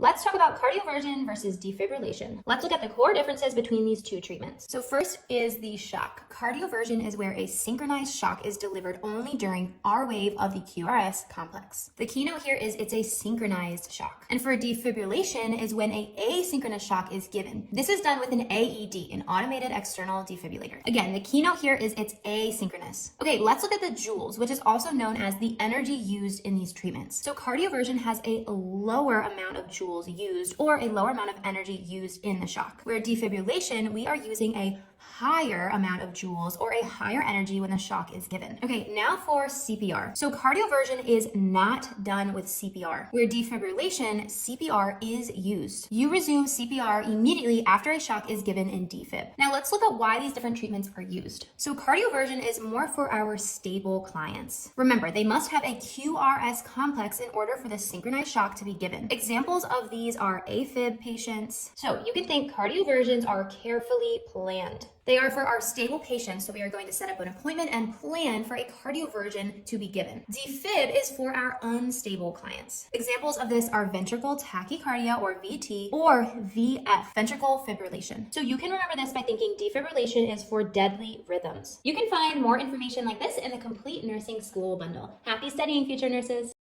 Let's talk about cardioversion versus defibrillation. Let's look at the core differences between these two treatments. So first is the shock. Cardioversion is where a synchronized shock is delivered only during R wave of the QRS complex. The keynote here is it's a synchronized shock. And for defibrillation is when a asynchronous shock is given. This is done with an AED, an automated external defibrillator. Again, the keynote here is it's asynchronous. Okay, let's look at the joules, which is also known as the energy used in these treatments. So cardioversion has a lower amount of joules used or a lower amount of energy used in the shock. Where defibrillation, we are using a higher amount of joules or a higher energy when the shock is given. Okay, now for CPR. So cardioversion is not done with CPR. Where defibrillation, CPR is used. You resume CPR immediately after a shock is given in defib. Now let's look at why these different treatments are used. So cardioversion is more for our stable clients. Remember, they must have a QRS complex in order for the synchronized shock to be given. Examples of these are AFib patients. So you can think cardioversions are carefully planned. They are for our stable patients, so we are going to set up an appointment and plan for a cardioversion to be given. Defib is for our unstable clients. Examples of this are ventricle tachycardia or VT or VF, ventricle fibrillation. So you can remember this by thinking defibrillation is for deadly rhythms. You can find more information like this in the Complete Nursing School bundle. Happy studying, future nurses!